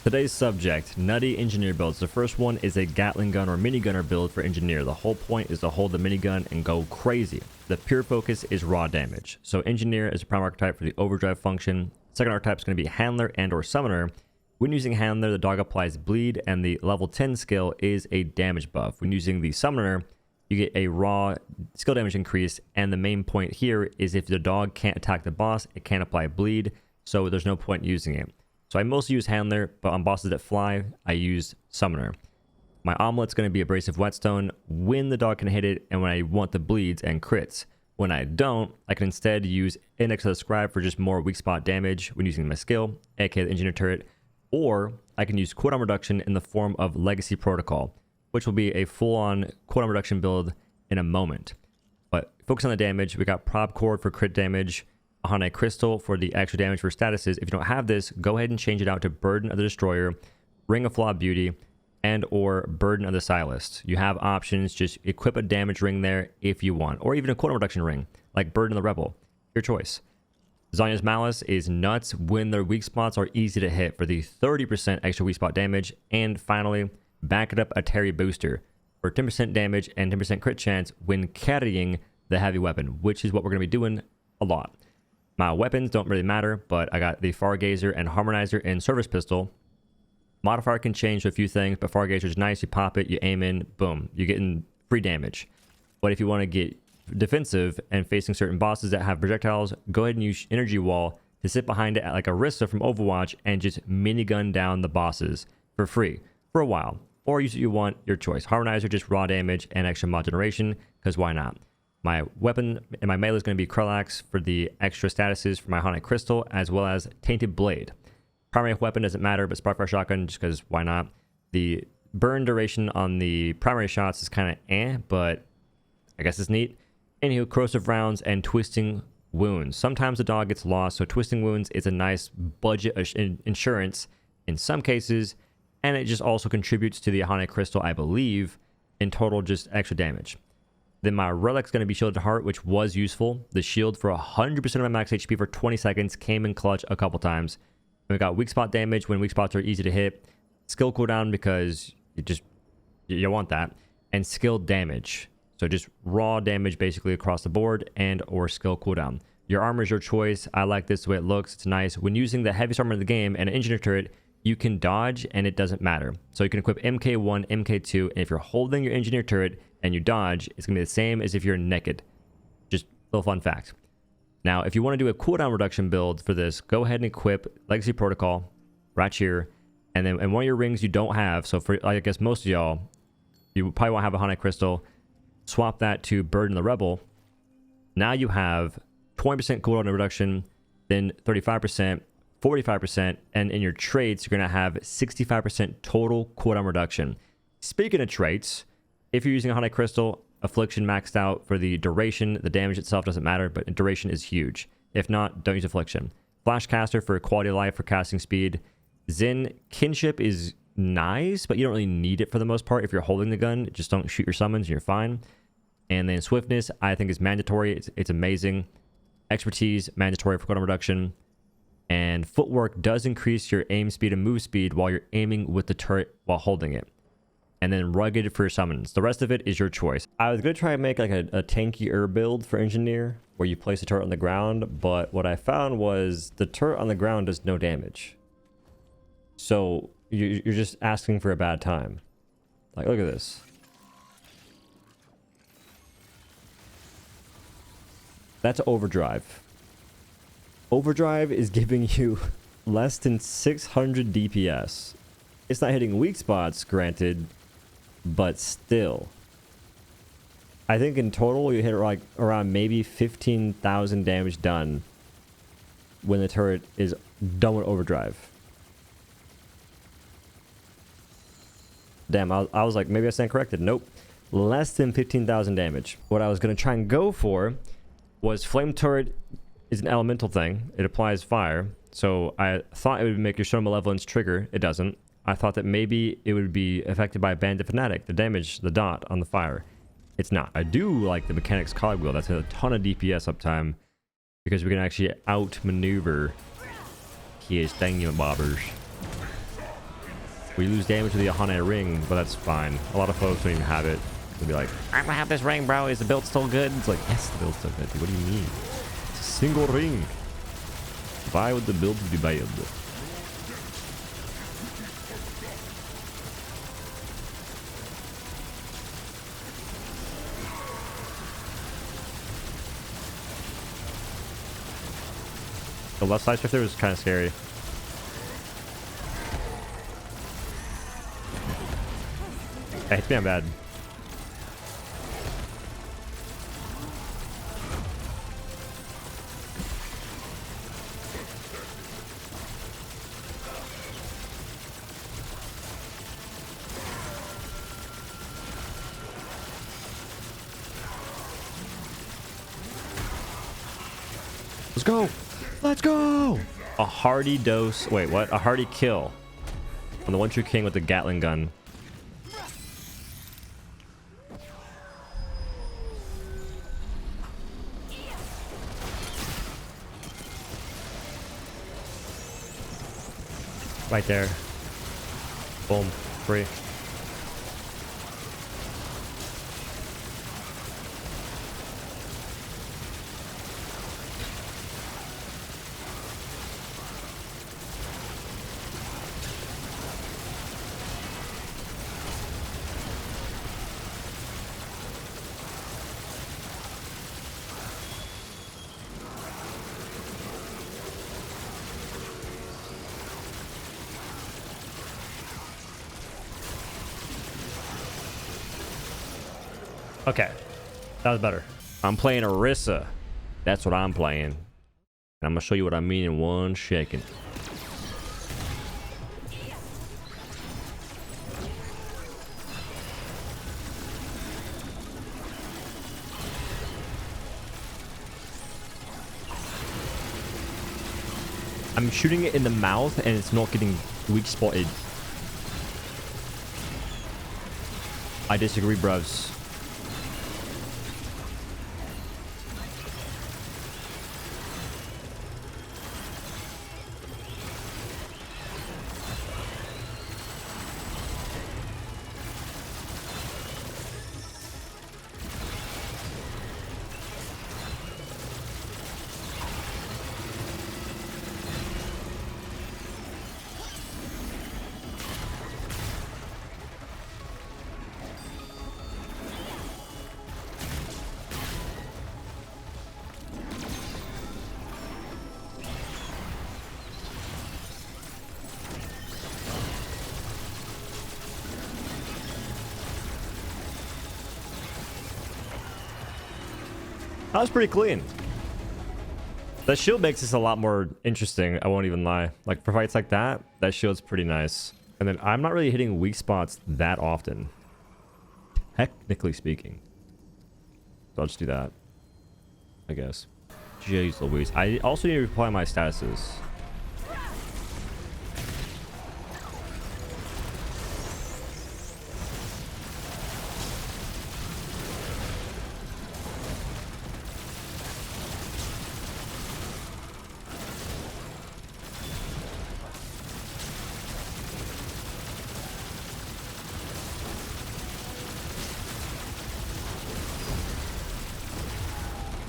Today's subject, nutty engineer builds. The first one is a Gatling gun or minigunner build for engineer. The whole point is to hold the minigun and go crazy. The pure focus is raw damage. So engineer is a prime archetype for the overdrive function. Second archetype is going to be handler and or summoner. When using handler, the dog applies bleed and the level 10 skill is a damage buff. When using the summoner, you get a raw skill damage increase, and the main point here is if the dog can't attack the boss, it can't apply bleed, so there's no point using it. So I mostly use handler, but on bosses that fly, I use summoner. My omelet's going to be abrasive whetstone when the dog can hit it and when I want the bleeds and crits. When I don't, I can instead use Index of the Scribe for just more weak spot damage when using my skill, aka the engineer turret, or I can use cooldown reduction in the form of Legacy Protocol, which will be a full-on cooldown reduction build in a moment. But focus on the damage. We got Prob Cord for crit damage, Ahane Crystal for the extra damage for statuses. If you don't have this, go ahead and change it out to Burden of the Destroyer, Ring of Flawed Beauty, and or Burden of the Stylist. You have options. Just equip a damage ring there if you want, or even a cooldown reduction ring like Burden of the Rebel. Your choice. Zanya's Malice is nuts when their weak spots are easy to hit for the 30% extra weak spot damage. And finally, back it up a Terry booster for 10% damage and 10% crit chance when carrying the heavy weapon, which is what we're going to be doing a lot. My weapons don't really matter, but I got the Fargazer and Harmonizer and Service Pistol. Modifier can change to a few things, but Fargazer is nice. You pop it, you aim in, boom, you're getting free damage. But if you want to get defensive and facing certain bosses that have projectiles, go ahead and use Energy Wall to sit behind it like Orisa from Overwatch and just minigun down the bosses for free for a while. Or use what you want, your choice. Harmonizer, just raw damage and extra mod generation, because why not? My weapon and my melee is going to be Krelax for the extra statuses for my Ahane Crystal, as well as Tainted Blade. Primary weapon doesn't matter, but Sparkfire Shotgun, just because why not? The burn duration on the primary shots is kind of but I guess it's neat. Anywho, Corrosive Rounds and Twisting Wounds. Sometimes the dog gets lost, so Twisting Wounds is a nice budget insurance in some cases, and it just also contributes to the Ahane Crystal, I believe, in total just extra damage. Then my Relic's going to be Shielded Heart, which was useful. The shield for 100% of my max HP for 20 seconds came in clutch a couple times. And we got weak spot damage when weak spots are easy to hit. Skill cooldown because you want that. And skill damage. So just raw damage basically across the board and or skill cooldown. Your armor is your choice. I like this the way it looks. It's nice. When using the heaviest armor in the game and an engineer turret, you can dodge and it doesn't matter. So you can equip MK1, MK2, and if you're holding your engineer turret and you dodge, it's going to be the same as if you're naked. Just a little fun fact. Now, if you want to do a cooldown reduction build for this, go ahead and equip Legacy Protocol right here. And then in one of your rings you don't have, so for I guess most of y'all, you probably won't have a Ahane Crystal, swap that to Burden the Rebel. Now you have 20% cooldown reduction, then 35%, 45%, and in your traits, you're going to have 65% total cooldown reduction. Speaking of traits, if you're using a Ahane Crystal, Affliction maxed out for the duration. The damage itself doesn't matter, but duration is huge. If not, don't use Affliction. Flash Caster for quality of life for casting speed. Zen Kinship is nice, but you don't really need it for the most part. If you're holding the gun, just don't shoot your summons and you're fine. And then Swiftness, I think is mandatory. It's amazing. Expertise, mandatory for cooldown reduction. And Footwork does increase your aim speed and move speed while you're aiming with the turret while holding it. And then Rugged for your summons. The rest of it is your choice. I was going to try and make like a tankier build for Engineer, where you place the turret on the ground, but what I found was the turret on the ground does no damage. So you're just asking for a bad time. Like, look at this. That's Overdrive. Overdrive is giving you less than 600 DPS. It's not hitting weak spots, granted, but still. I think in total you hit like around maybe 15,000 damage done when the turret is done with Overdrive. Damn, I was like, maybe I stand corrected. Nope. Less than 15,000 damage. What I was going to try and go for was Flame Turret is an elemental thing. It applies fire. So I thought it would make your Show Malevolence trigger. It doesn't. I thought that maybe it would be affected by Bandit Fanatic, the damage, the dot on the fire. It's not. I do like the Mechanics Cogwheel. That's a ton of DPS uptime because we can actually outmaneuver his thingamabobbers. We lose damage to the Ahane ring, but that's fine. A lot of folks don't even have it. They'll be like, I'm gonna have this ring, bro. Is the build still good? It's like, yes, the build's still good. Dude, what do you mean? It's a single ring. Why would the build be bad? The left side shift there was kind of scary. Hey, it's been bad. Let's go. Let's go. A hearty dose. Wait, what? A hearty kill on the one true king with the Gatling gun. Right there. Boom. Free. Okay, that was better. I'm playing Orisa. That's what I'm playing. And I'm gonna show you what I mean in 1 second. I'm shooting it in the mouth and it's not getting weak spotted. I disagree, bros. That was pretty clean. That shield makes this a lot more interesting. I won't even lie. Like for fights like that, that shield's pretty nice. And then I'm not really hitting weak spots that often, technically speaking. So I'll just do that, I guess. Jeez Louise. I also need to reply my statuses.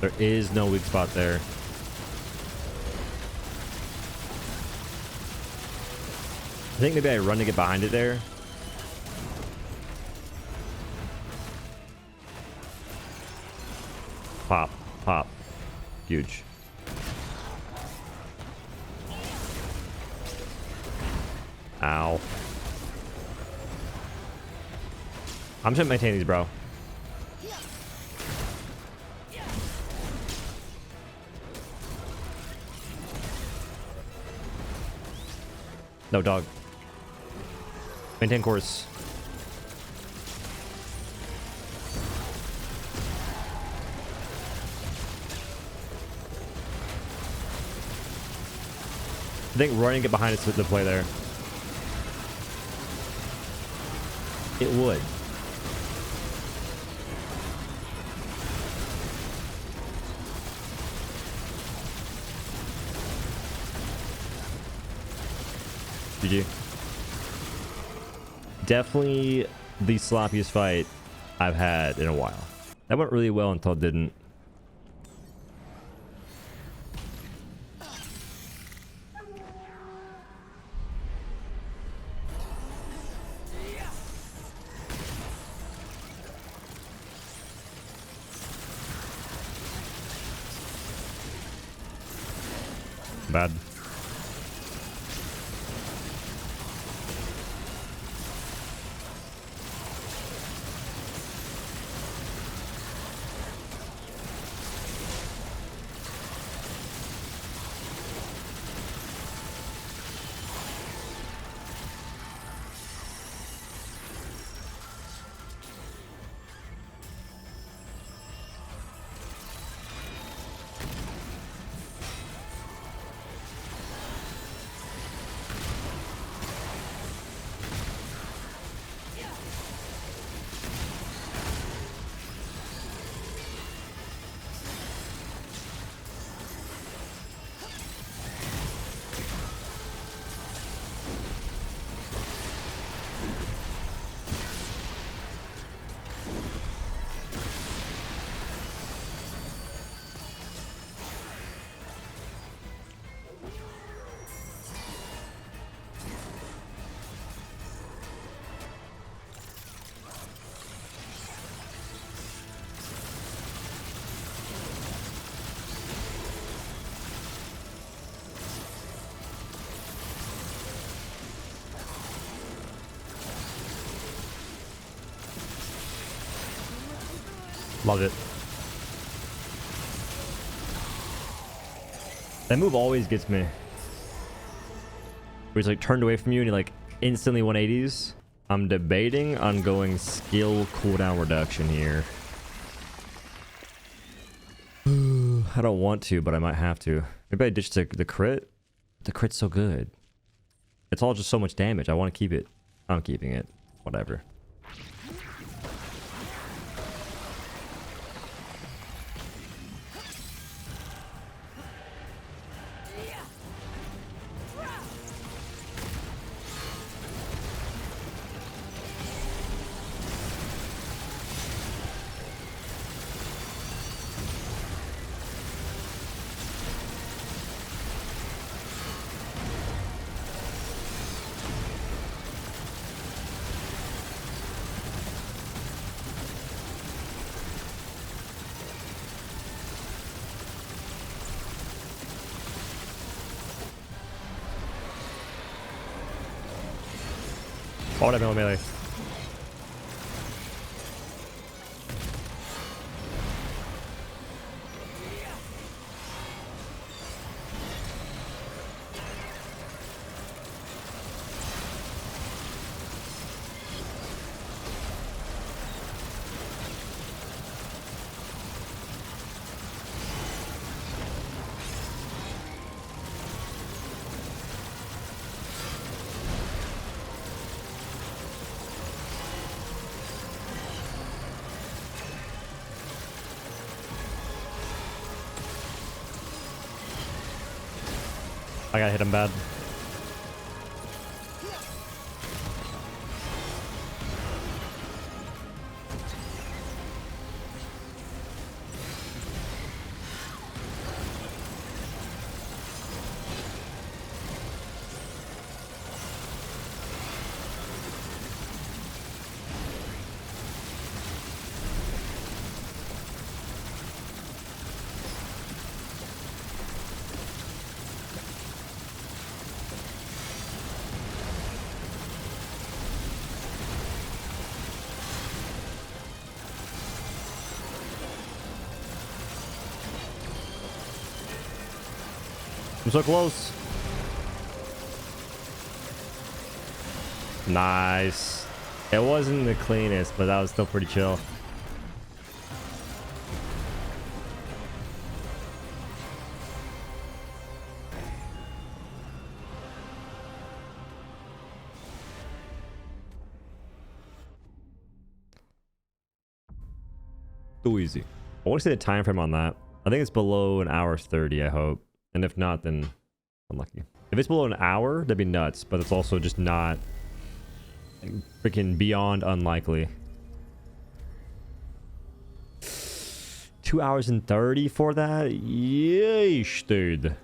There is no weak spot there. I think maybe I run to get behind it there. Pop, pop. Huge. Ow. I'm just gonna maintain these, bro. No, dog. Maintain course. I think running and get behind is the play there. It would. GG. Definitely the sloppiest fight I've had in a while. That went really well until it didn't. Bad. Love it. That move always gets me. Where he's like turned away from you and he like instantly 180s. I'm debating on going skill cooldown reduction here. I don't want to, but I might have to. Maybe I ditch the crit. The crit's so good. It's all just so much damage. I want to keep it. I'm keeping it. Whatever. Why would I know melee? I gotta hit him bad. I'm so close. Nice. It wasn't the cleanest, but that was still pretty chill. Too easy. I want to see the time frame on that. I think it's below 1:30, I hope. And if not, then unlucky. If it's below an hour, that'd be nuts, but it's also just not freaking beyond unlikely. 2 hours and 30 for that? Yeesh, dude.